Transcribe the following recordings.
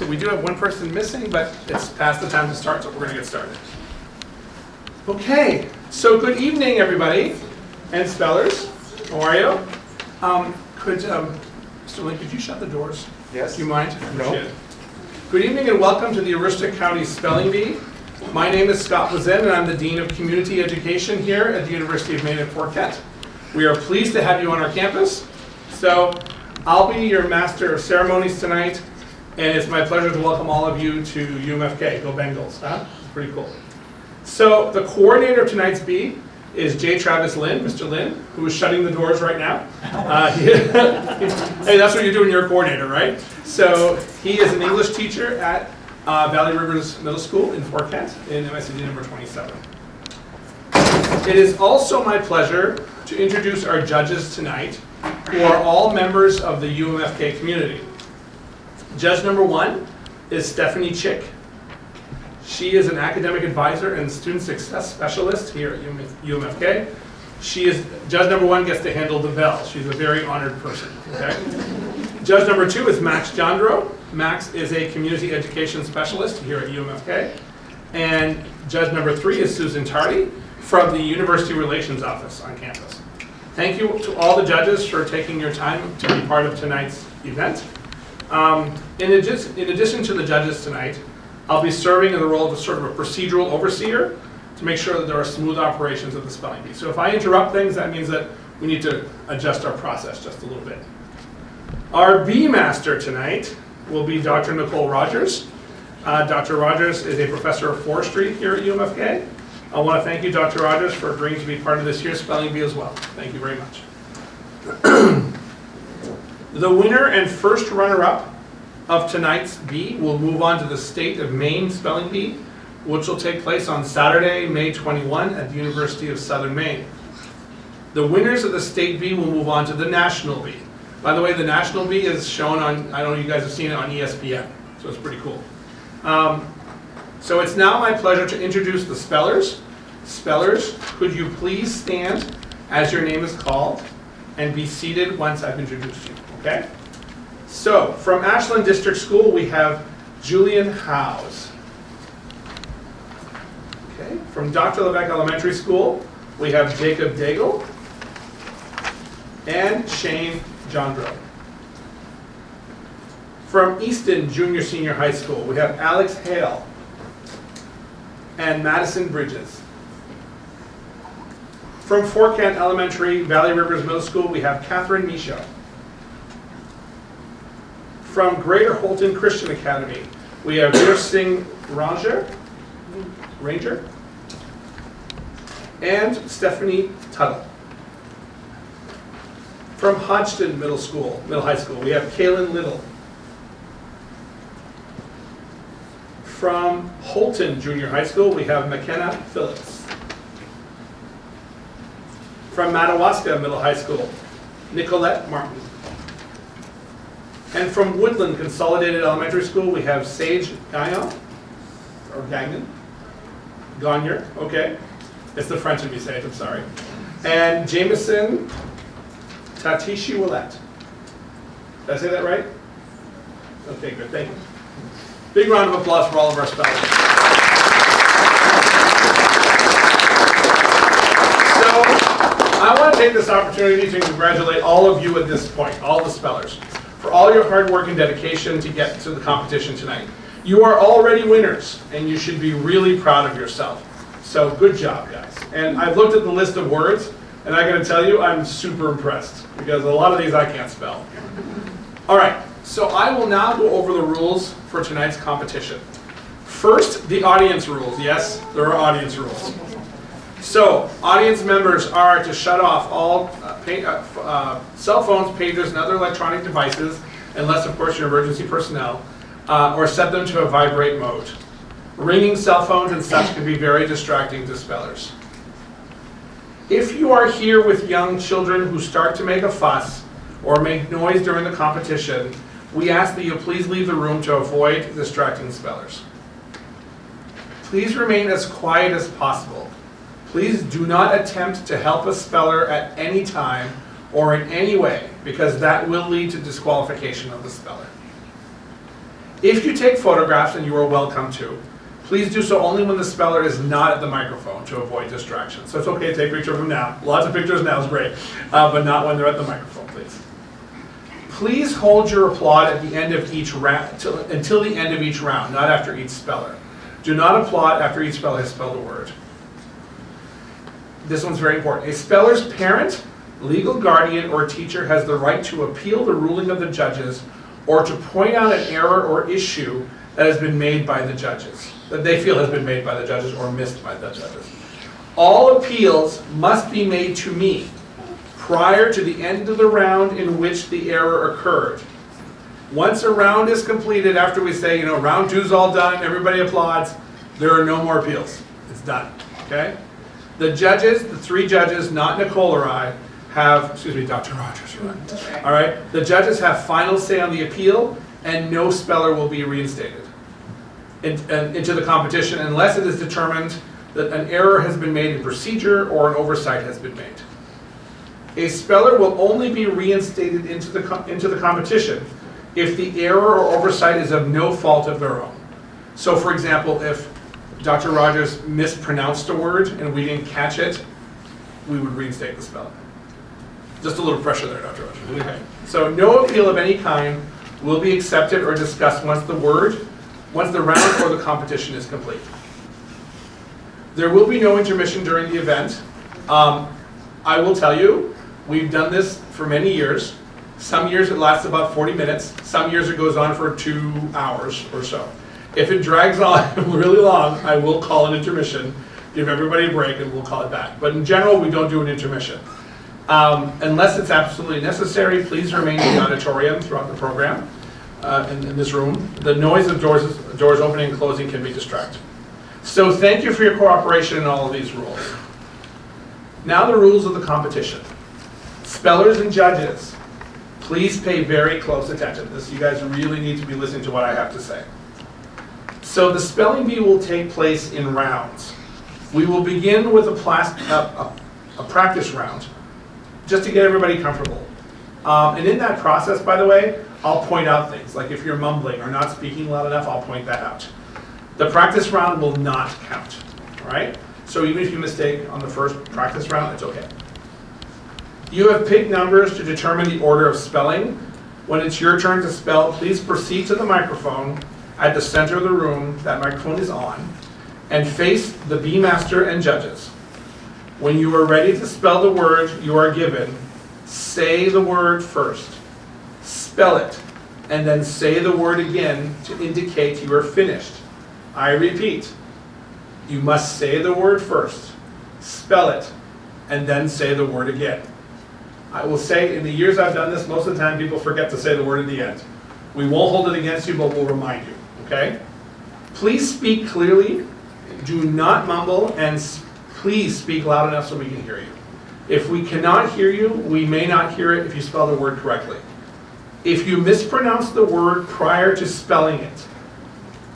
We do have one person missing, but it's past the time to start, so we're going to get started. Okay, so good evening, everybody, and spellers. How are you? Mr. Lynn, could you shut the doors? Yes. Do you mind? No. Appreciate it. Good evening and welcome to the Aroostook County Spelling Bee. My name is Scott Voisine and I'm the Dean of Community Education here at the University of Maine at Fort Kent. We are pleased to have you on our campus. So I'll be your Master of Ceremonies tonight, and it's my pleasure to welcome all of you to UMFK. Go Bengals, huh? It's pretty cool. So the coordinator of tonight's bee is J. Travis Lynn, Mr. Lynn, who is shutting the doors right now. Hey, that's what you're doing, you're a coordinator, right? So he is an English teacher at Valley Rivers Middle School in Fort Kent in MSCD number 27. It is also my pleasure to introduce our judges tonight, who are all members of the UMFK community. Judge number 1 is Stephanie Chick. She is an academic advisor and student success specialist here at UMFK. Judge number 1 gets to handle the bell. She's a very honored person. Okay? Judge number 2 is Max Jandreau. Max is a community education specialist here at UMFK. And judge number 3 is Susan Tardie from the University Relations Office on campus. Thank you to all the judges for taking your time to be part of tonight's event. In addition to the judges tonight, I'll be serving in the role of sort of a procedural overseer to make sure that there are smooth operations of the spelling bee. So if I interrupt things, that means that we need to adjust our process just a little bit. Our bee master tonight will be Dr. Nicole Rogers. Dr. Rogers is a professor of forestry here at UMFK. I want to thank you, Dr. Rogers, for agreeing to be part of this year's spelling bee as well. Thank you very much. The winner and first runner-up of tonight's bee will move on to the State of Maine Spelling Bee, which will take place on Saturday, May 21 at the University of Southern Maine. The winners of the State Bee will move on to the National Bee. By the way, the National Bee is shown on, I don't know if you guys have seen it on ESPN, so it's pretty cool. So it's now my pleasure to introduce the spellers. Spellers, could you please stand as your name is called and be seated once I've introduced you, okay? So, from Ashland District School, we have Julian Howes. Okay. From Dr.Levesque Elementary School, we have Jacob Daigle and Shane Jandreau. From Easton Junior Senior High School, we have Alex Hale and Madison Bridges. From Fort Kent Elementary, Valley Rivers Middle School, we have Katherine Michaud. From Greater Houlton Christian Academy, we have Singh Ranger and Stephanie Tuttle. From Hodgdon Middle High School, we have Kaelynn Little. From Houlton Junior High School, we have McKenna Phillips. From Madawaska Middle High School, Nicolette Martin. And from Woodland Consolidated Elementary School, we have Sage Gagnon, or Gagnon, Gagnon, okay. It's the French in me, say it, I'm sorry. And Jameson Tateishi-Ouellette. Did I say that right? Okay, good, thank you. Big round of applause for all of our spellers. So, I want to take this opportunity to congratulate all of you at this point, all the spellers, for all your hard work and dedication to get to the competition tonight. You are already winners, and you should be really proud of yourself. So good job, guys. And I've looked at the list of words, and I gotta tell you, I'm super impressed, because a lot of these I can't spell. All right, so I will now go over the rules for tonight's competition. First, the audience rules. Yes, there are audience rules. So, audience members are to shut off all cell phones, pagers, and other electronic devices, unless, of course, you're emergency personnel, or set them to a vibrate mode. Ringing cell phones and such can be very distracting to spellers. If you are here with young children who start to make a fuss or make noise during the competition, we ask that you please leave the room to avoid distracting spellers. Please remain as quiet as possible. Please do not attempt to help a speller at any time or in any way, because that will lead to disqualification of the speller. If you take photographs, and you are welcome to, please do so only when the speller is not at the microphone to avoid distraction. So it's okay to take a picture of them now. Lots of pictures now is great, but not when they're at the microphone, please. Please hold your applaud at the end of each round, until the end of each round, not after each speller. Do not applaud after each speller has spelled a word. This one's very important. A speller's parent, legal guardian, or teacher has the right to appeal the ruling of the judges or to point out an error or issue that has been made by the judges, that they feel has been made by the judges or missed by the judges. All appeals must be made to me prior to the end of the round in which the error occurred. Once a round is completed, after we say, round 2's all done, everybody applauds, there are no more appeals. It's done, okay? The judges, the 3 judges, not Nicole or I, have, excuse me, Dr. Rogers, right? All right, the judges have final say on the appeal, and no speller will be reinstated into the competition unless it is determined that an error has been made in procedure or an oversight has been made. A speller will only be reinstated into the competition if the error or oversight is of no fault of their own. So for example, if Dr. Rogers mispronounced a word and we didn't catch it, we would reinstate the spelling. Just a little pressure there, Dr. Rogers. Okay. So no appeal of any kind will be accepted or discussed once the round or the competition is complete. There will be no intermission during the event. I will tell you, we've done this for many years. Some years it lasts about 40 minutes. Some years it goes on for 2 hours or so. If it drags on really long, I will call an intermission, give everybody a break, and we'll call it back. But in general, we don't do an intermission. Unless it's absolutely necessary, please remain in the auditorium throughout the program, in this room. The noise of doors opening and closing can be distracting. So thank you for your cooperation in all of these rules. Now the rules of the competition. Spellers and judges, please pay very close attention. You guys really need to be listening to what I have to say. So the spelling bee will take place in rounds. We will begin with a practice round, just to get everybody comfortable. And in that process, by the way, I'll point out things, like if you're mumbling or not speaking loud enough, I'll point that out. The practice round will not count, all right? So even if you mistake on the first practice round, it's okay. You have picked numbers to determine the order of spelling. When it's your turn to spell, please proceed to the microphone at the center of the room, that microphone is on, and face the bee master and judges. When you are ready to spell the word you are given, say the word first, spell it, and then say the word again to indicate you are finished. I repeat, you must say the word first, spell it, and then say the word again. I will say, in the years I've done this, most of the time people forget to say the word at the end. We won't hold it against you, but we'll remind you, okay? Please speak clearly, do not mumble, and please speak loud enough so we can hear you. If we cannot hear you, we may not hear it if you spell the word correctly. If you mispronounce the word prior to spelling it,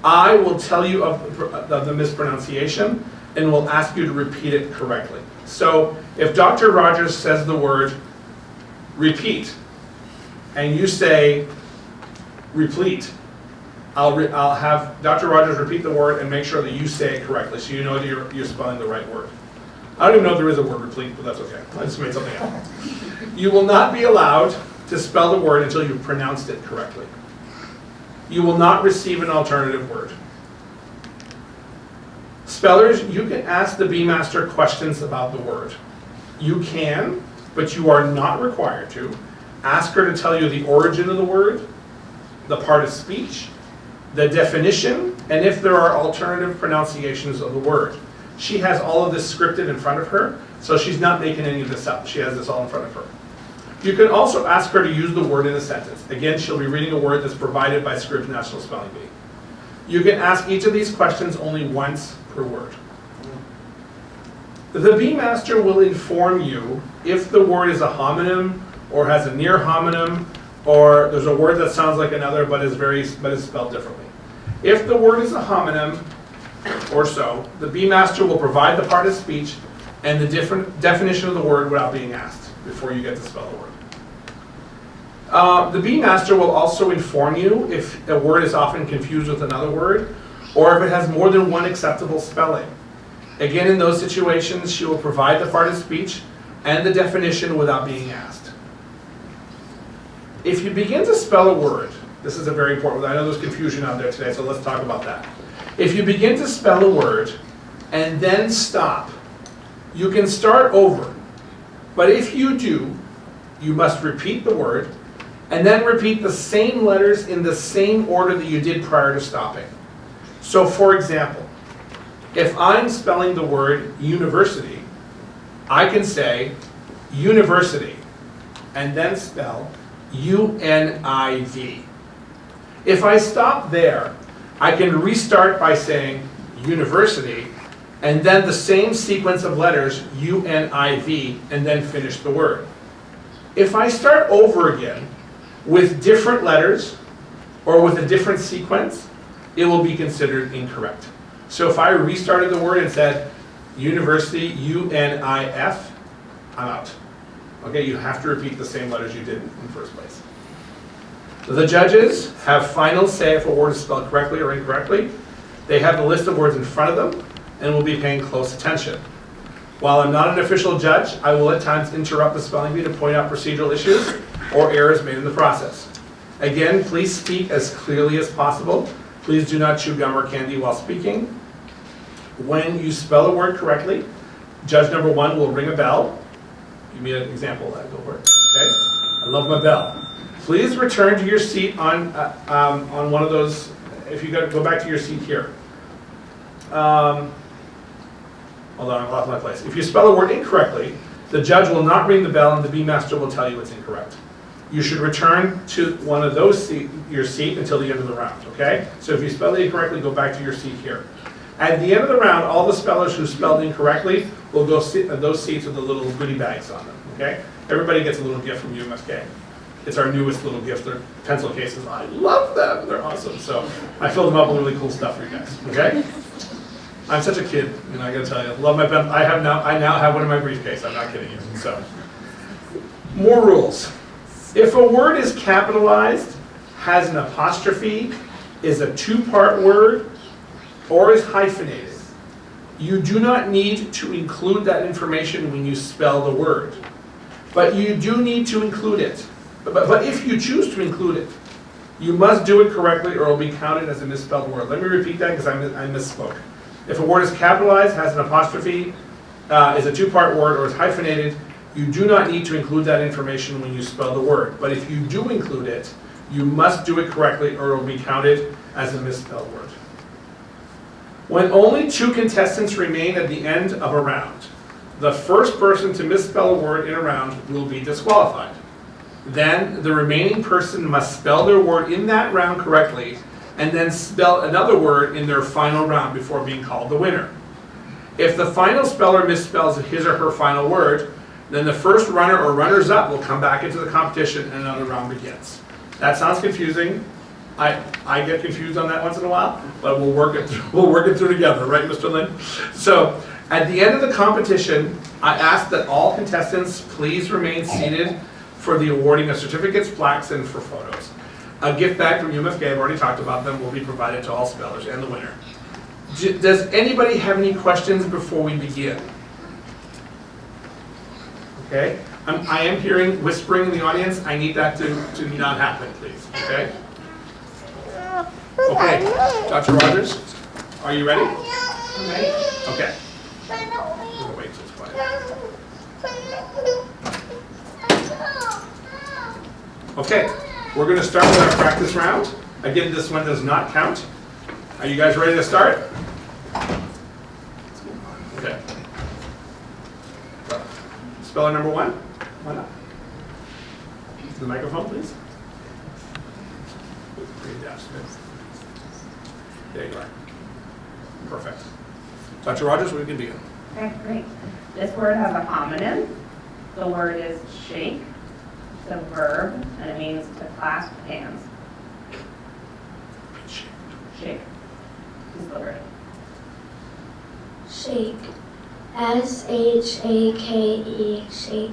I will tell you of the mispronunciation and will ask you to repeat it correctly. So if Dr. Rogers says the word repeat, and you say replete, I'll have Dr. Rogers repeat the word and make sure that you say it correctly so you know that you're spelling the right word. I don't even know if there is a word replete, but that's okay. I just made something up. You will not be allowed to spell the word until you've pronounced it correctly. You will not receive an alternative word. Spellers, you can ask the bee master questions about the word. You can, but you are not required to, ask her to tell you the origin of the word, the part of speech, the definition, and if there are alternative pronunciations of the word. She has all of this scripted in front of her, so she's not making any of this up. She has this all in front of her. You can also ask her to use the word in a sentence. Again, she'll be reading a word that's provided by Scribd National Spelling Bee. You can ask each of these questions only once per word. The bee master will inform you if the word is a homonym or has a near homonym, or there's a word that sounds like another but is spelled differently. If the word is a homonym or so, the bee master will provide the part of speech and the different definition of the word without being asked before you get to spell the word. The Bee Master will also inform you if a word is often confused with another word, or if it has more than one acceptable spelling. Again, in those situations, she will provide the part of speech and the definition without being asked. If you begin to spell a word, this is a very important one. I know there's confusion out there today, so let's talk about that. If you begin to spell a word and then stop, you can start over. But if you do, you must repeat the word and then repeat the same letters in the same order that you did prior to stopping. So for example, if I'm spelling the word university, I can say university and then spell U-N-I-V. If I stop there, I can restart by saying university and then the same sequence of letters U-N-I-V and then finish the word. If I start over again with different letters or with a different sequence, it will be considered incorrect. So if I restarted the word and said university, U-N-I-F, I'm out. Okay, you have to repeat the same letters you did in the first place. The judges have final say if a word is spelled correctly or incorrectly. They have the list of words in front of them and will be paying close attention. While I'm not an official judge, I will at times interrupt the spelling bee to point out procedural issues or errors made in the process. Again, please speak as clearly as possible. Please do not chew gum or candy while speaking. When you spell a word correctly, judge number 1 will ring a bell. Give me an example of that, go for it. Okay? I love my bell. Please return to your seat on one of those. If you go back to your seat here. Hold on, I've lost my place. If you spell a word incorrectly, the judge will not ring the bell and the Bee Master will tell you it's incorrect. You should return to one of those your seat until the end of the round, okay? So if you spell it incorrectly, go back to your seat here. At the end of the round, all the spellers who spelled incorrectly will go sit at those seats with the little goodie bags on them, okay? Everybody gets a little gift from UMFK. It's our newest little gift. They're pencil cases. I love them. They're awesome. So I filled them up with really cool stuff for you guys, okay? I'm such a kid, and I gotta tell you, love my pen. I now have one in my briefcase. I'm not kidding you. So, more rules. If a word is capitalized, has an apostrophe, is a two-part word, or is hyphenated, you do not need to include that information when you spell the word. But you do need to include it. But if you choose to include it, you must do it correctly or it will be counted as a misspelled word. Let me repeat that because I misspoke. If a word is capitalized, has an apostrophe, is a two-part word, or is hyphenated, you do not need to include that information when you spell the word. But if you do include it, you must do it correctly or it will be counted as a misspelled word. When only 2 contestants remain at the end of a round, the first person to misspell a word in a round will be disqualified. Then the remaining person must spell their word in that round correctly and then spell another word in their final round before being called the winner. If the final speller misspells his or her final word, then the first runner or runners-up will come back into the competition and another round begins. That sounds confusing. I get confused on that once in a while, but we'll work it through together, right, Mr. Lynn? So, at the end of the competition, I ask that all contestants please remain seated for the awarding of certificates, plaques, and for photos. A gift bag from UMFK, I've already talked about them, will be provided to all spellers and the winner. Does anybody have any questions before we begin? Okay, I am hearing whispering in the audience. I need that to not happen, please, okay? Okay, Dr. Rogers, are you ready? I'm ready. Okay. I'm gonna wait till it's quiet. Okay, we're going to start with our practice round. Again, this one does not count. Are you guys ready to start? Okay. Speller number 1. Why not? To the microphone, please. There you are. Perfect. Dr. Rogers, we can begin. Okay, great. This word has a homonym. The word is shake. It's a verb, and it means to clasp hands. Shake. Is the word. Shake. S-H-A-K-E. Shake.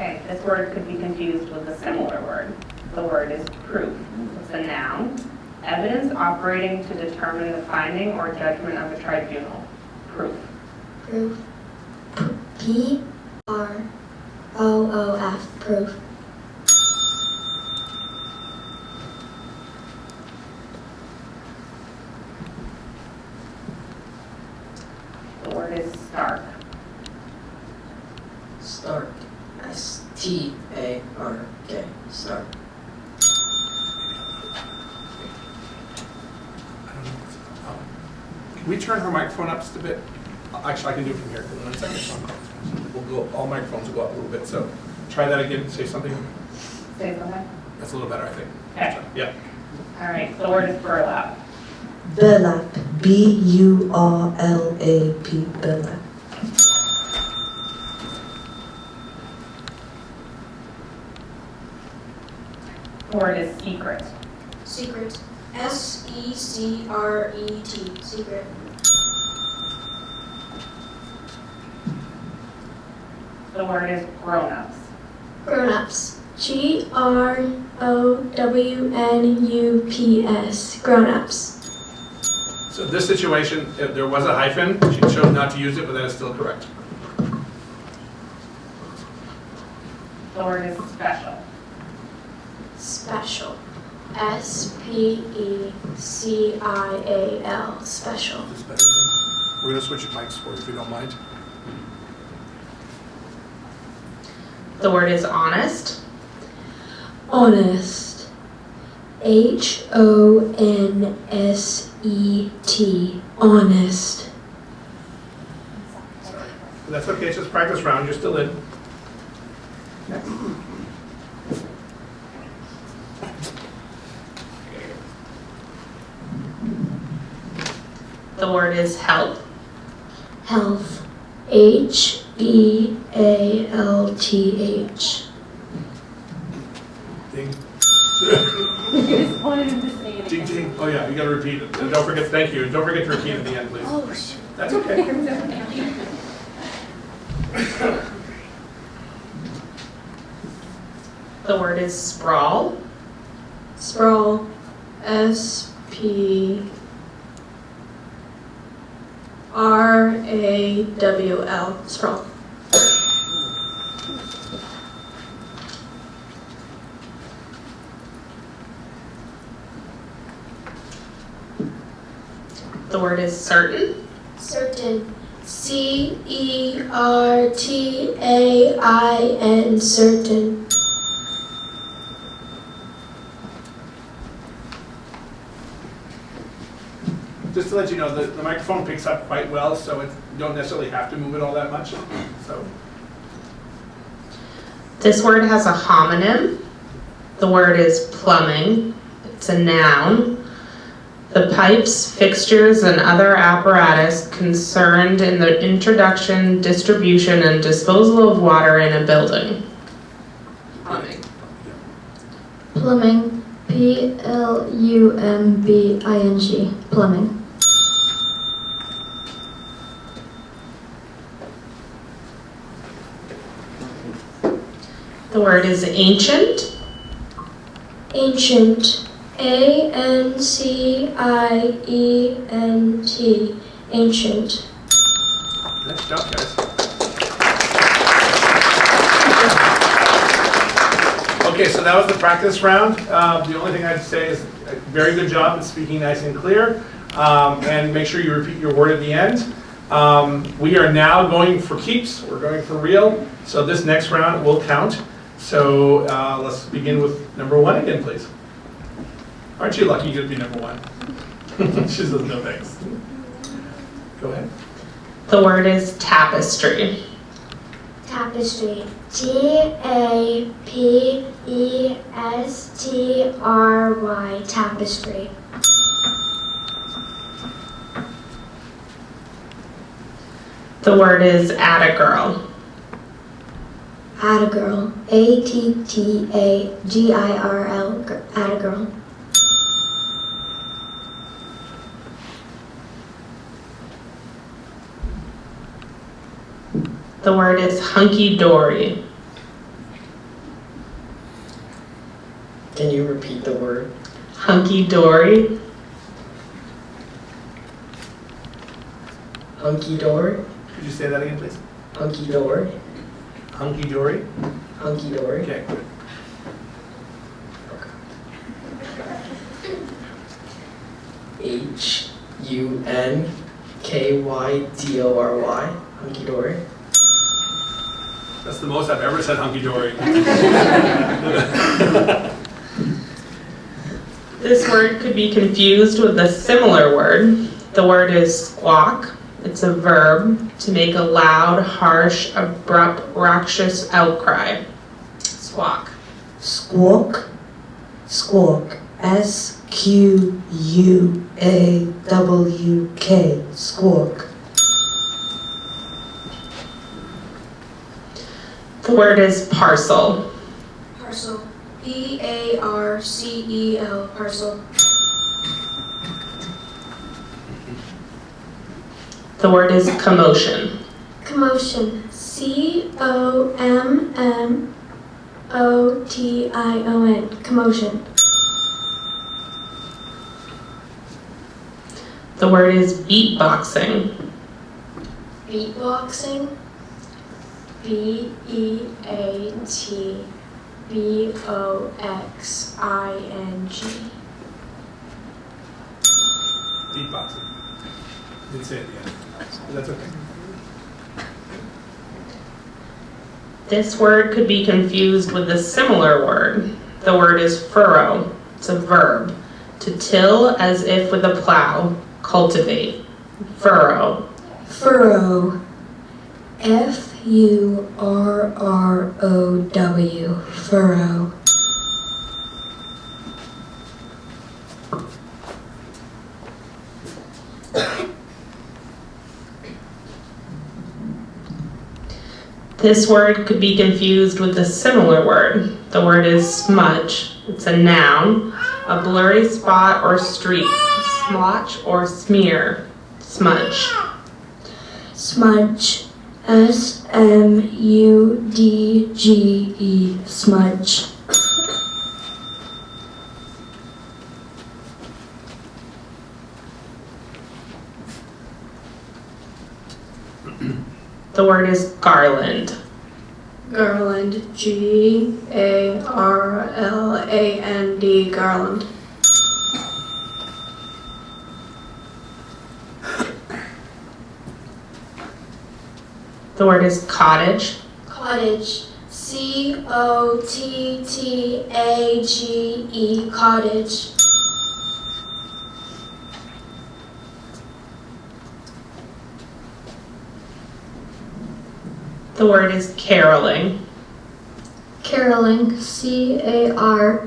Okay, this word could be confused with a similar word. The word is proof. It's a noun. Evidence operating to determine the finding or judgment of a tribunal. Proof. Proof. P-R-O-O-F. Proof. The word is stark. Stark. S-T-A-R-K. Stark. Can we turn her microphone up just a bit? Actually, I can do it from here. 1 second. We'll go. All microphones will go up a little bit. So try that again. Say something. Say something. That's a little better, I think. Okay. Yeah. All right, the word is burlap. Burlap. B-U-R-L-A-P. Burlap. The word is secret. Secret. S-E-C-R-E-T. Secret. The word is grown-ups. Grown-ups. G-R-O-W-N-U-P-S. Grown-ups. So this situation, if there was a hyphen. She chose not to use it, but that is still correct. The word is special. Special. S-P-E-C-I-A-L. Special. Is this better? We're going to switch mics for you if you don't mind. The word is honest. Honest. H-O-N-S-E-T. Honest. That's okay. It's just practice round. You're still in. Next. The word is help. Health. H-E-A-L-T-H. Ding. You just wanted him to say it Ding, again. ding. Oh yeah, you got to repeat it. And don't forget. Thank you. And don't forget to repeat at the end, please. Oh, shit. That's okay. The word is sprawl. Sprawl. S-P-R-A-W-L. Sprawl. The word is certain. Certain. C-E-R-T-A-I-N. Certain. Just to let you know, the microphone picks up quite well, so you don't necessarily have to move it all that much. So This word has a homonym. The word is plumbing. It's a noun. The pipes, fixtures, and other apparatus concerned in the introduction, distribution, and disposal of water in a building. Plumbing. Plumbing. P-L-U-M-B-I-N-G. Plumbing. The word is ancient. Ancient. A-N-C-I-E-N-T. Ancient. nice job, guys. Okay, so that was the practice round. The only thing I'd say is very good job at speaking nice and clear. And make sure you repeat your word at the end. We are now going for keeps. We're going for real. So this next round will count. So let's begin with number 1 again, please. Aren't you lucky you get to be number 1? She says no thanks. Go ahead. The word is tapestry. Tapestry. T-A-P-E-S-T-R-Y. Tapestry. The word is at-a-girl. At-a-girl. A-T-T-A-G-I-R-L. At-a-girl. The word is hunky-dory. Can you repeat the word? Hunky-dory. Hunky-dory? Could you say that again, please? Hunky-dory? Hunky-dory? Hunky-dory? Okay, good. Hunkydory? Hunky-dory? That's the most I've ever said hunky-dory. This word could be confused with a similar word. The word is squawk. It's a verb to make a loud, harsh, abrupt, raucous outcry. Squawk. Squawk? Squawk. S-Q-U-A-W-K. Squawk. The word is parcel. Parcel. P-A-R-C-E-L. Parcel. The word is commotion. Commotion. C-O-M-M-O-T-I-O-N. Commotion. The word is beatboxing. Beatboxing. B-E-A-T-B-O-X-I-N-G. Beatboxing. Didn't say it yet. But that's okay. This word could be confused with a similar word. The word is furrow. It's a verb. To till as if with a plow. Cultivate. Furrow. Furrow. F-U-R-R-O-W. Furrow. This word could be confused with a similar word. The word is smudge. It's a noun. A blurry spot or streak. Splotch or smear. Smudge. Smudge. S-M-U-D-G-E. Smudge. The word is garland. Garland. G-A-R-L-A-N-D. Garland. The word is cottage. Cottage. C-O-T-T-A-G-E. Cottage. The word is caroling. Caroling. C-A-R-A-L-I-N-G.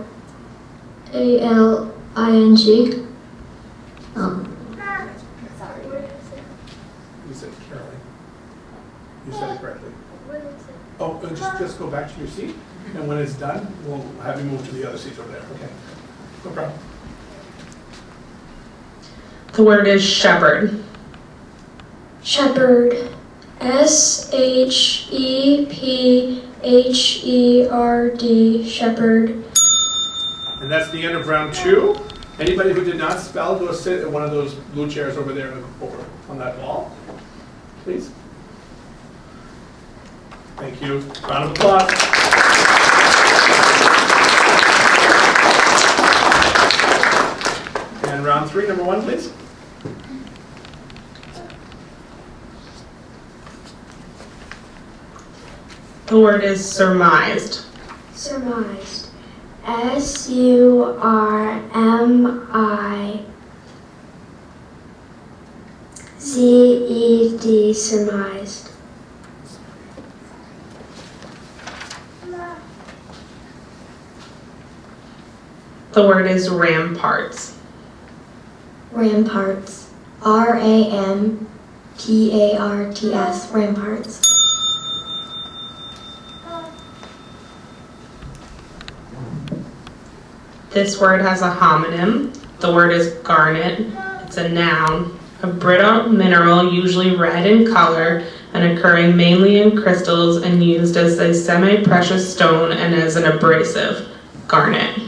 You said caroling. You said it correctly. Oh, just go back to your seat, and when it's done, we'll have you move to the other seats over there. Okay. No problem. The word is shepherd. Shepherd. S-H-E-P-H-E-R-D. Shepherd. And that's the end of round 2. Anybody who did not spell, go sit at one of those blue chairs over there over on that wall, please. Thank you. Round of applause. And round 3, number 1, please. The word is surmised. Surmised. S-U-R-M-I-Z-E-D. Surmised. The word is ramparts. Ramparts. R-A-M-P-A-R-T-S. Ramparts. This word has a homonym. The word is garnet. It's a noun. A brittle mineral, usually red in color and occurring mainly in crystals and used as a semi-precious stone and as an abrasive. Garnet.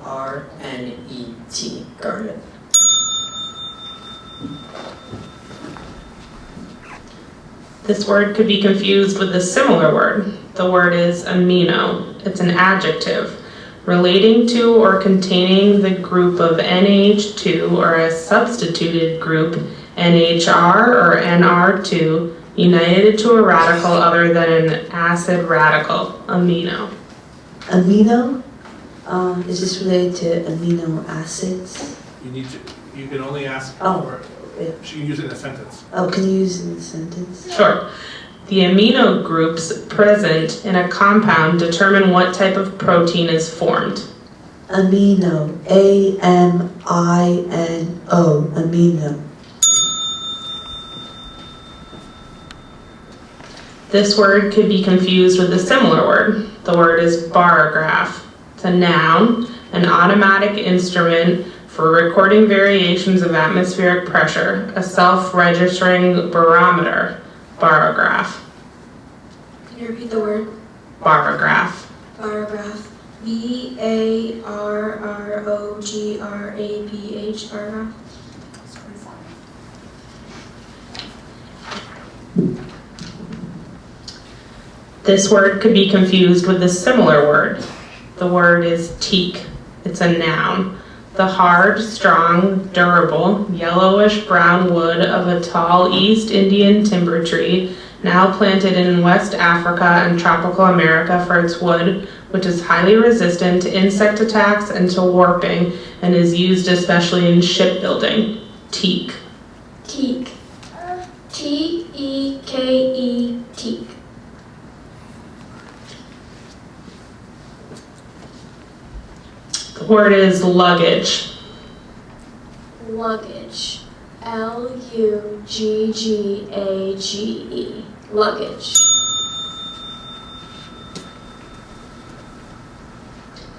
Garnet. Garnet. This word could be confused with a similar word. The word is amino. It's an adjective relating to or containing the group of NH2 or a substituted group NHR or NR2 united to a radical other than an acid radical, amino. Amino? Is this related to amino acids? You can only ask Oh. for it. Yeah. You can use it in a sentence. Oh, can you use it in a sentence? Sure. The amino groups present in a compound determine what type of protein is formed. Amino. A-M-I-N-O. Amino. This word could be confused with a similar word. The word is barograph. It's a noun, an automatic instrument for recording variations of atmospheric pressure, a self-registering barometer. Barograph. Can you repeat the word? Barograph. Barograph. B-A-R-R-O-G-R-A-P-H. Barograph. This word could be confused with a similar word. The word is teak. It's a noun. The hard, strong, durable, yellowish-brown wood of a tall East Indian timber tree now planted in West Africa and tropical America for its wood, which is highly resistant to insect attacks and to warping, and is used especially in shipbuilding. Teak. Teak. T-E-K-E. Teak. The word is luggage. Luggage. L-U-G-G-A-G-E. Luggage.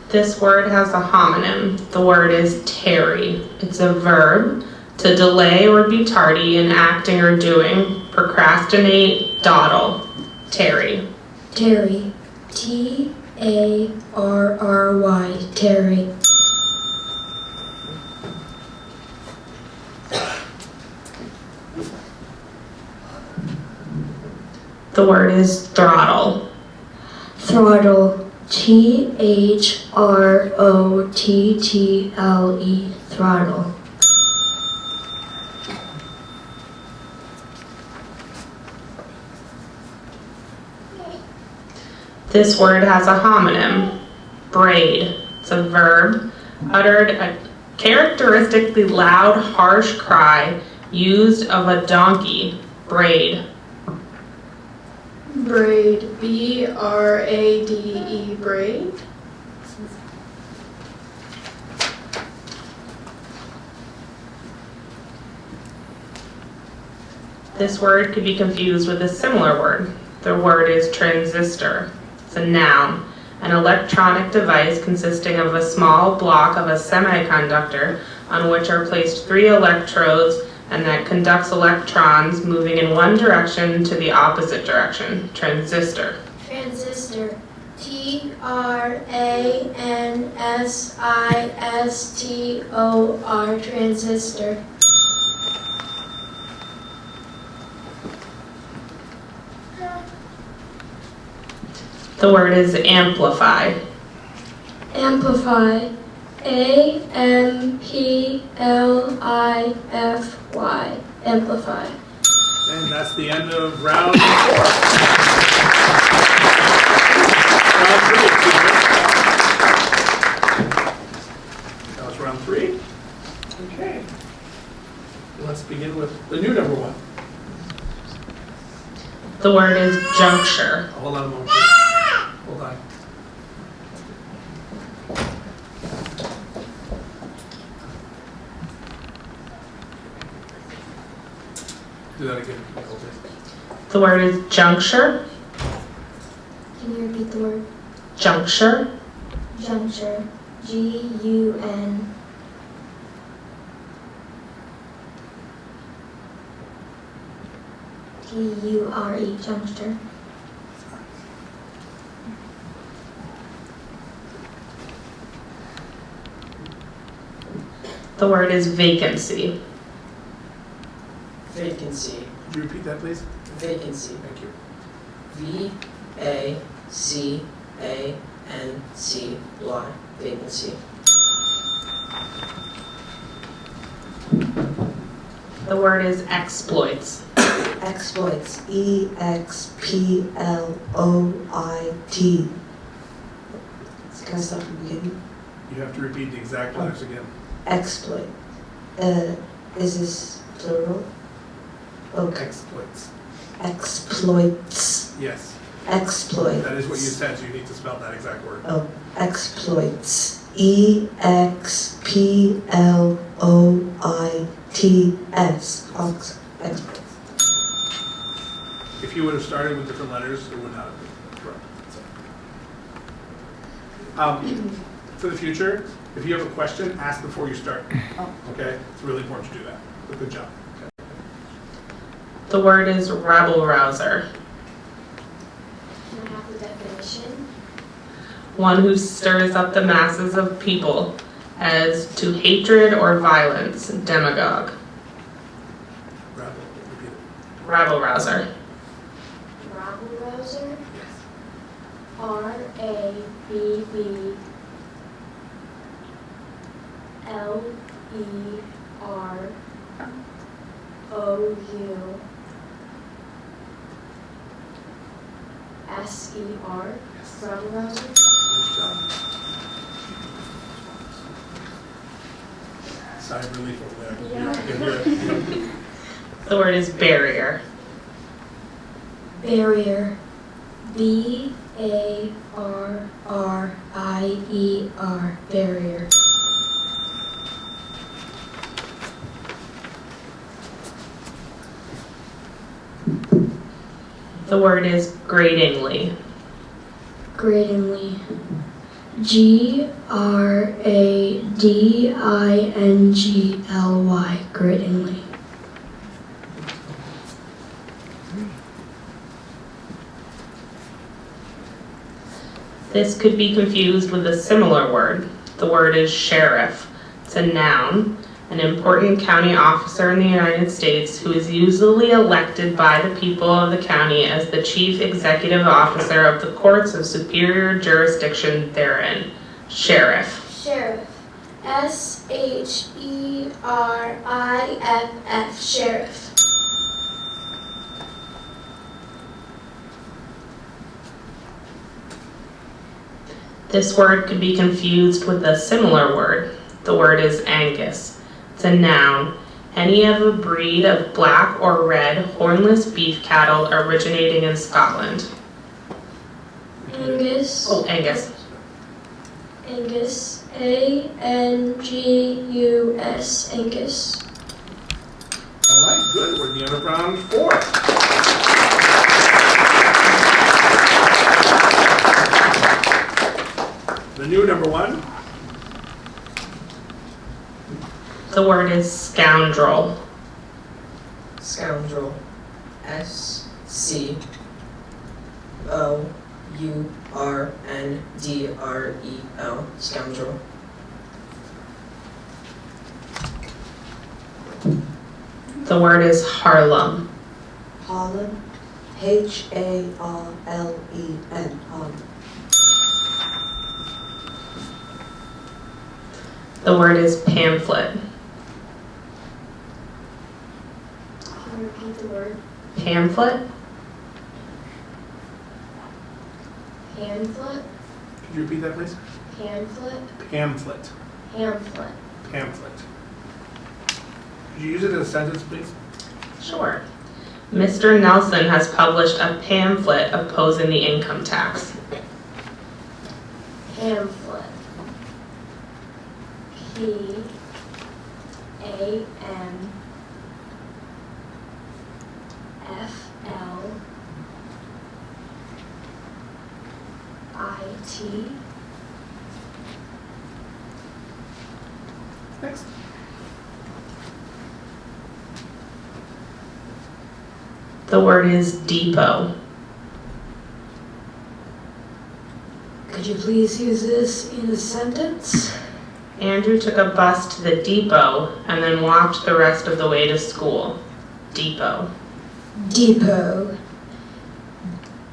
This word has a homonym. The word is tarry. It's a verb to delay or be tardy in acting or doing. Procrastinate, dawdle. Tarry. Terry. T-A-R-R-Y. Terry. The word is throttle. Throttle. T-H-R-O-T-T-L-E. Throttle. This word has a homonym. Braid. It's a verb uttered a characteristically loud, harsh cry used of a donkey. Braid. Braid. B-R-A-D-E. Braid. This word could be confused with a similar word. The word is transistor. It's a noun, an electronic device consisting of a small block of a semiconductor on which are placed 3 electrodes and that conducts electrons moving in one direction to the opposite direction. Transistor. Transistor. T-R-A-N-S-I-S-T-O-R. Transistor. The word is amplify. Amplify. A-M-P-L-I-F-Y. Amplify. And that's the end of round 4. Round 3, excuse me. That was round 3. Okay. Let's begin with the new number 1. The word is juncture. Hold on a moment, please. Hold on. Do that again, Nicole, please. The word is juncture. Can you repeat the word? Juncture. Juncture. G-U-N. T-U-R-E. Juncture. The word is vacancy. Vacancy. Could you repeat that, please? Vacancy. Thank you. V-A-C-A-N-C-Y. Vacancy. The word is exploits. Exploits. E-X-P-L-O-I-T. Can I start from the beginning? You have to repeat the exact letters again. Exploit. Is this plural? Okay. Exploits. Exploits. Yes. Exploits. That is what you said, so you need to spell that exact word. Oh, exploits. E-X-P-L-O-I-T-S. Exploits. If you would have started with different letters, it would not have been correct. So. For the future, if you have a question, ask before you start. Okay? It's really important to do that. But good job. Okay. The word is rabble-rouser. Can I have the definition? One who stirs up the masses of people as to hatred or violence, demagogue. Rabble, repeat it. Rabble-rouser. Rabble-rouser? Yes. Rabble-rouser? Yes. Rabble-rouser? Good job. Sigh of relief over there. Yeah. I can hear it. The word is barrier. Barrier. B-A-R-R-I-E-R. Barrier. The word is gradingly. Gradingly. G-R-A-D-I-N-G-L-Y. Gradingly. This could be confused with a similar word. The word is sheriff. It's a noun, an important county officer in the United States who is usually elected by the people of the county as the chief executive officer of the courts of superior jurisdiction therein. Sheriff. Sheriff. S-H-E-R-I-F-F. Sheriff. This word could be confused with a similar word. The word is Angus. It's a noun, any of a breed of black or red hornless beef cattle originating in Scotland. Angus. Oh, Angus. Angus. A-N-G-U-S. Angus. All right, good. We're at the end of round 4. The new number 1. The word is scoundrel. Scoundrel. S-C-O-U-R-N-D-R-E-L. Scoundrel. The word is Harlem. Harlem. H-A-R-L-E-N. Harlem. The word is pamphlet. Can you repeat the word? Pamphlet? Pamphlet? Could you repeat that, please? Pamphlet? Pamphlet. Pamphlet. Pamphlet. Could you use it as a sentence, please? Sure. Mr. Nelson has published a pamphlet opposing the income tax. Pamphlet. P-A-M-F-L-I-T. Next. The word is depot. Could you please use this in a sentence? Andrew took a bus to the depot and then walked the rest of the way to school. Depot. Depot.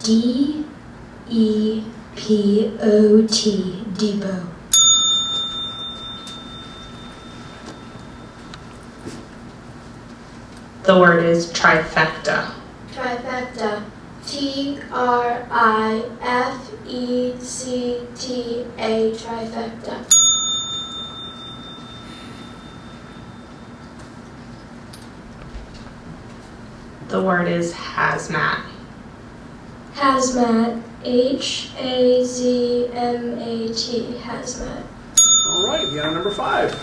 D-E-P-O-T. Depot. The word is trifecta. Trifecta. T-R-I-F-E-C-T-A. Trifecta. The word is hazmat. Hazmat. H-A-Z-M-A-T. Hazmat. All right, we got number 5. So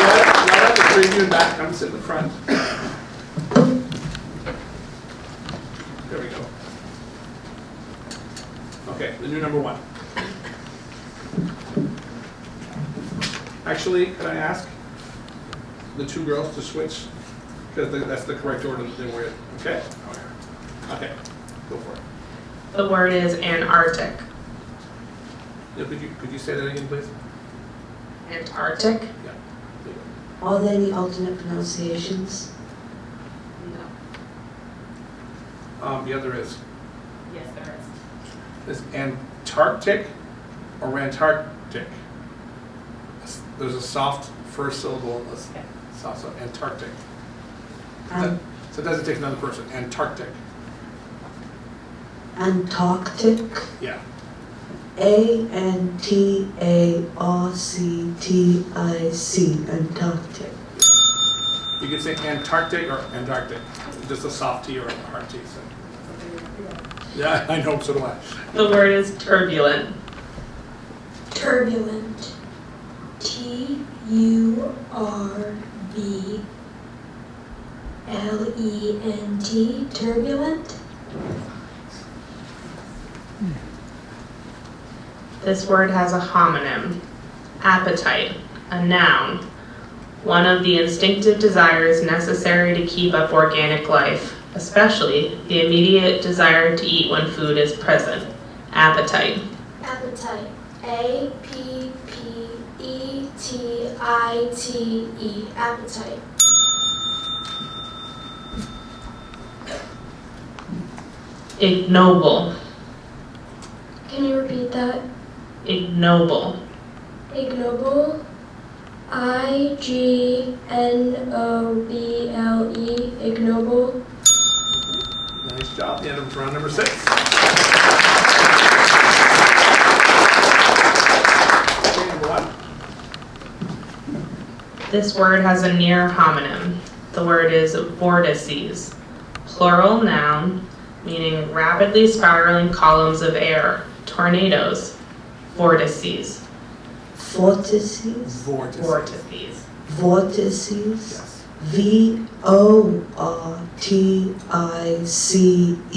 right up the 3 of you in back, come sit in the front. There we go. Okay, the new number 1. Actually, can I ask the 2 girls to switch? Because that's the correct order that they were in. Okay? Okay, go for it. The word is Antarctic. Yeah, could you say that again, please? Antarctic? Yeah. Are there any alternate pronunciations? No. Yeah, there is. Yes, there is. Is Antarctic or Antarctic? There's a soft first syllable in this. Okay. Soft, so Antarctic. An- So it doesn't take another person. Antarctic. Antarctic. Yeah. A-N-T-A-R-C-T-I-C. Antarctic. You could say Antarctic or Antarctic. Just a soft T or a hard T. So. Yeah, I know, so do I. The word is turbulent. Turbulent. T-U-R-B-L-E-N-T. Turbulent. This word has a homonym. Appetite, a noun. One of the instinctive desires necessary to keep up organic life, especially the immediate desire to eat when food is present. Appetite. Appetite. A-P-P-E-T-I-T-E. Appetite. Ignoble. Can you repeat that? Ignoble. Ignoble. I-G-N-O-B-L-E. Ignoble. Nice job. The end of round number 6. Okay, number 1. This word has a near homonym. The word is vortices. Plural noun, meaning rapidly spiraling columns of air. Tornadoes. Vortices. Vortices. Vortices. Vortices. Yes.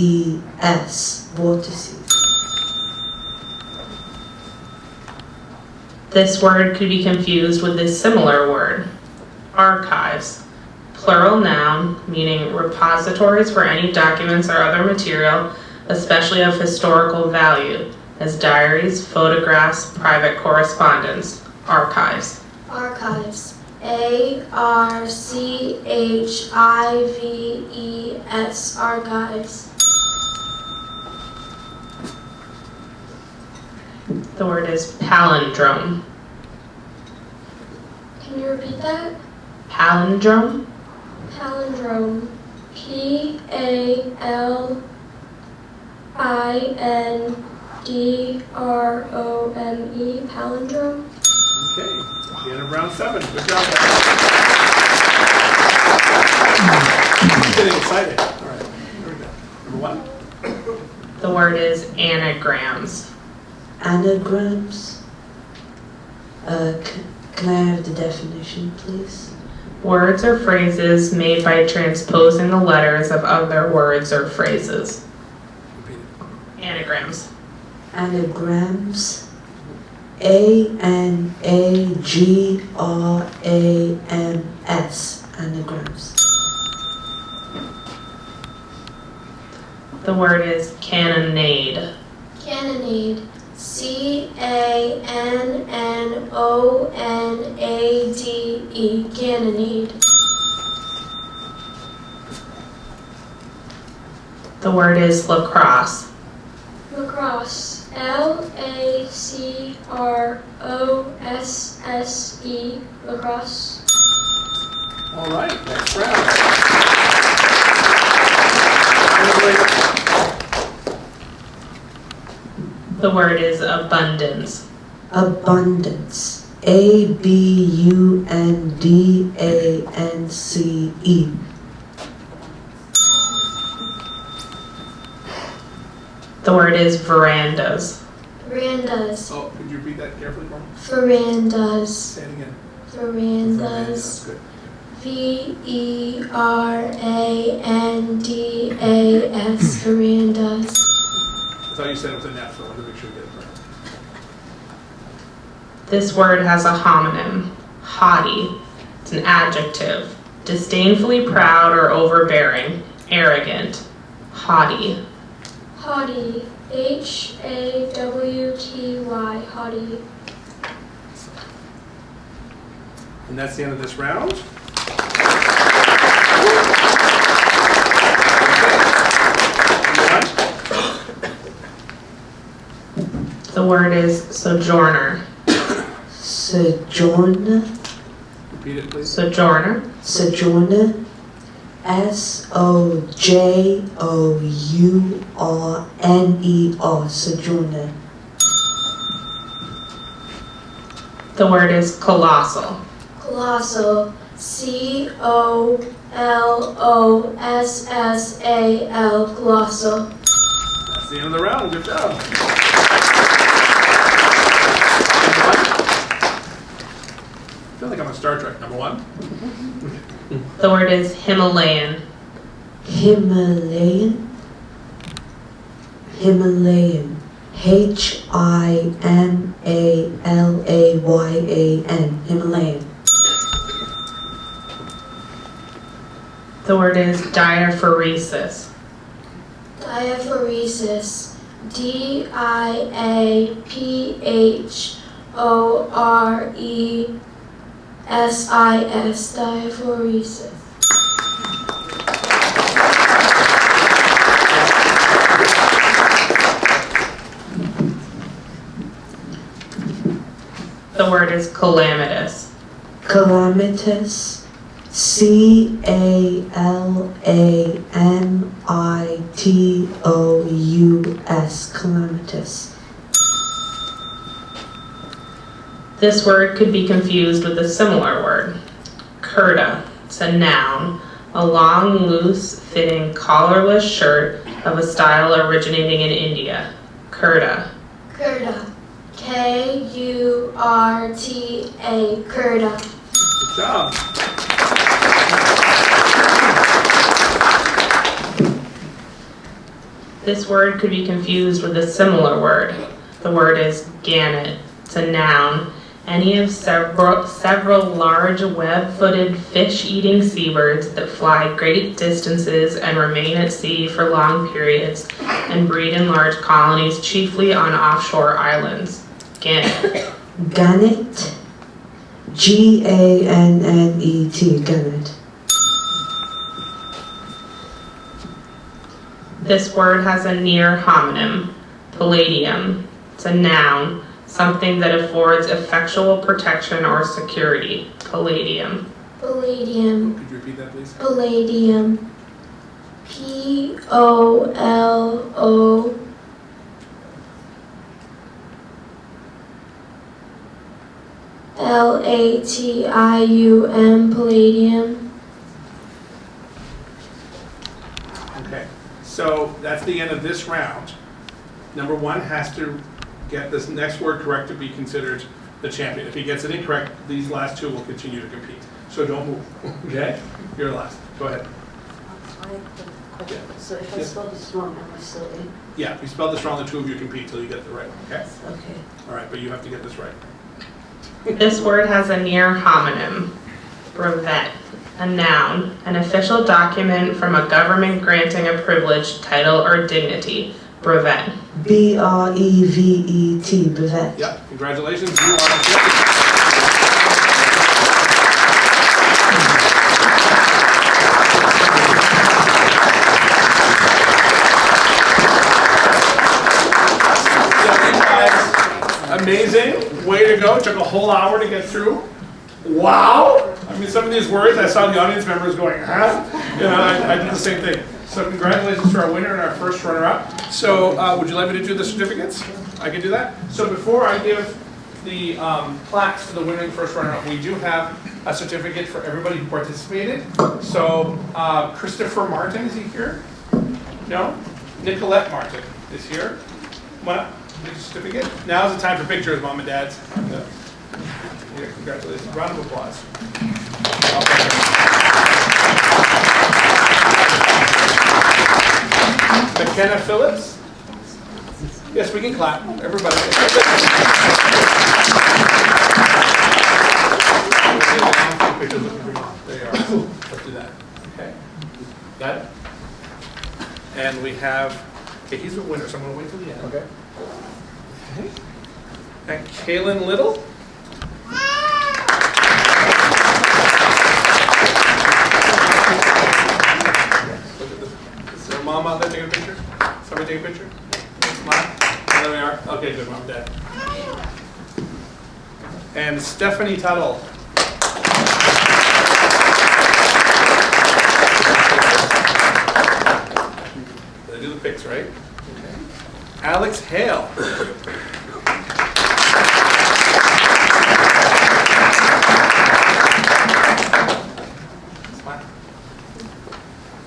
V-O-R-T-I-C-E-S. Vortices. This word could be confused with a similar word. Archives. Plural noun, meaning repositories for any documents or other material, especially of historical value, as diaries, photographs, private correspondence. Archives. Archives. A-R-C-H-I-V-E-S. Archives. The word is palindrome. Can you repeat that? Palindrome. Palindrome. P-A-L-I-N-D-R-O-M-E. Palindrome. Okay. The end of round 7. Good job. Getting excited. All right. Here we go. Number 1. The word is anagrams. Anagrams. Can I have the definition, please? Words or phrases made by transposing the letters of other words or phrases. Repeat it. Anagrams. Anagrams. A-N-A-G-R-A-M-S. Anagrams. The word is cannonade. Cannonade. C-A-N-N-O-N-A-D-E. Ganonade. The word is lacrosse. Lacrosse. L-A-C-R-O-S-S-E. Lacrosse. All right, next round. The word is abundance. Abundance. A-B-U-N-D-A-N-C-E. The word is verandas. Verandas. Oh, could you repeat that carefully for me? Verandas. Say it again. Verandas. Good. V-E-R-A-N-D-A-S. Verandas. I thought you said it was a noun, so I wanted to make sure you get it right. This word has a homonym, haughty. It's an adjective, disdainfully proud or overbearing, arrogant, haughty. Haughty. H-A-W-T-Y. Haughty. And that's the end of this round. The word is sojourner. Sojourner. Repeat it, please. Sojourner. Sojourner. S-O-J-O-U-R-N-E-R. Sojourner. The word is colossal. Colossal. C-O-L-O-S-S-A-L. Colossal. That's the end of the round. Good job. I feel like I'm on Star Trek. Number one. The word is Himalayan. Himalayan. Himalayan. H-I-M-A-L-A-Y-A-N. Himalayan. The word is diaphoresis. Diaphoresis. D-I-A-P-H-O-R-E-S-I-S. Diaphoresis. The word is calamitous. Calamitous. C-A-L-A-M-I-T-O-U-S. Calamitous. This word could be confused with a similar word, kurta. It's a noun, a long, loose, fitting, collarless shirt of a style originating in India. Kurta. Kurta. K-U-R-T-A. Kurta. Good job. This word could be confused with a similar word. The word is gannet. It's a noun. Any of several large web-footed fish-eating seabirds that fly great distances and remain at sea for long periods and breed in large colonies, chiefly on offshore islands. Gannet. Gannet. G-A-N-N-E-T. Gannet. This word has a near homonym, palladium. It's a noun, something that affords effectual protection or security. Palladium. Palladium. Could you repeat that, please? Palladium. P-O-L-O. L-A-T-I-U-M. Palladium. Okay. So that's the end of this round. Number one has to get this next word correct to be considered the champion. If he gets it incorrect, these last two will continue to compete. So don't move. Okay? You're last. Go ahead. I have a question. So if I Yes. spell this wrong, am I still in? Yeah, if you spell this wrong, the two of you compete till you get it right. Okay? Okay. All right, but you have to get this right. This word has a near homonym, brevet, a noun, an official document from a government granting a privilege, title, or dignity. brevet. B-R-E-V-E-T, brevet. Yep, congratulations, you are the champion. Amazing, way to go, took a whole hour to get through. Wow, I mean some of these words I saw the audience members going, huh? You know, I did the same thing. So congratulations to our winner and our first runner-up. So would you like me to do the certificates? I can do that. So before I give the plaques to the winner and first runner-up, we do have a certificate for everybody who participated. So Christopher Martin, is he here? No? Nicolette Martin is here. Come on up. Certificate. Now's the time for pictures, Mom and Dads. Here, congratulations. Round of applause. McKenna Phillips. Yes, we can clap. Everybody. There you are. Let's do that. Okay. Got it? And we have, okay, he's the winner, so I'm going to wait till the end. Okay. Okay. And Kaelynn Little. Is there a mom out there taking a picture? Somebody take a picture? Smile. There we are. Okay, good, Mom, Dad. And Stephanie Tuttle. Did I do the pics, right? Okay. Alex Hale.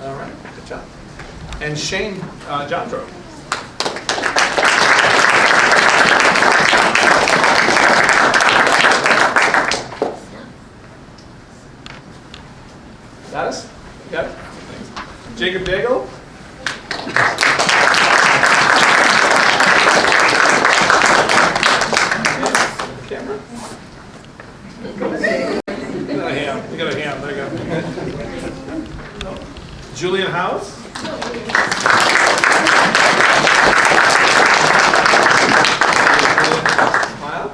All right, good job. And Shane Jandreau. Got us? Got it? Thanks. Jacob Daigle. Camera. You got a ham. There you go. Julian House. Smile.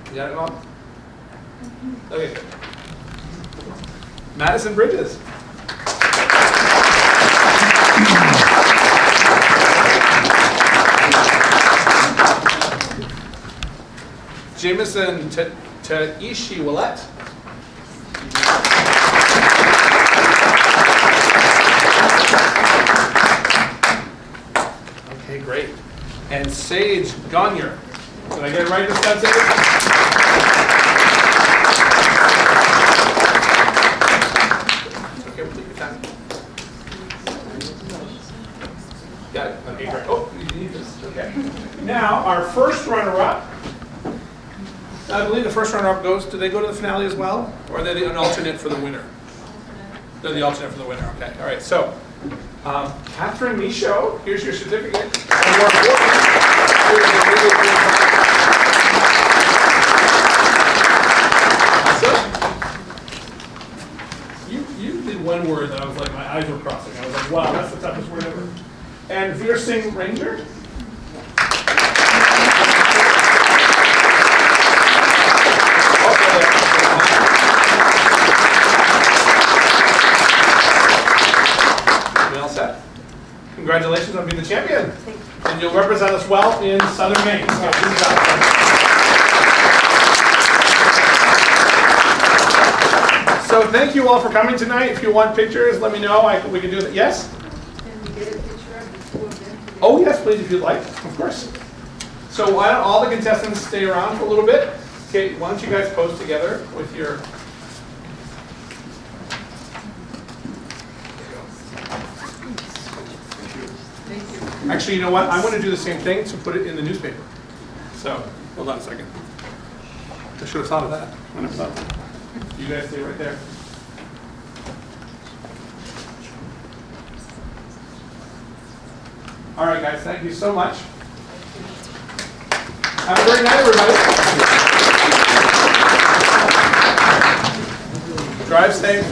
You got it, Mom? Okay. Madison Bridges. Jameson Tateishi-Ouellette. Okay, great. And Sage Gagnon. Did I get it right this time, Sage? Okay, we'll take your time. Got it? Okay, great. Oh, you need this. Okay. Now, our first runner-up. I believe the first runner-up goes, do they go to the finale as well? Or are they an alternate for the winner? They're the alternate for the winner, okay. All right, so, Katherine Michaud, here's your certificate. And more important, here's your You did one word that I was like, my eyes were crossing. I was like, wow, that's the toughest word ever. And Voisine Ranger. Congratulations on being the champion. And you'll represent us well in Southern Maine. So thank you all for coming tonight. If you want pictures, let me know. We can do that. Yes? Can we get a picture of the two of them? Oh, yes, please, if you'd like. Of course. So why don't all the contestants stay around for a little bit? Okay, why don't you guys pose together with your... Actually, you know what? I'm going to do the same thing to put it in the newspaper. So, hold on a second. I should have thought of that. I never thought of that. You guys stay right there. All right, guys. Thank you so much. Have a great night, everybody. Drive safe.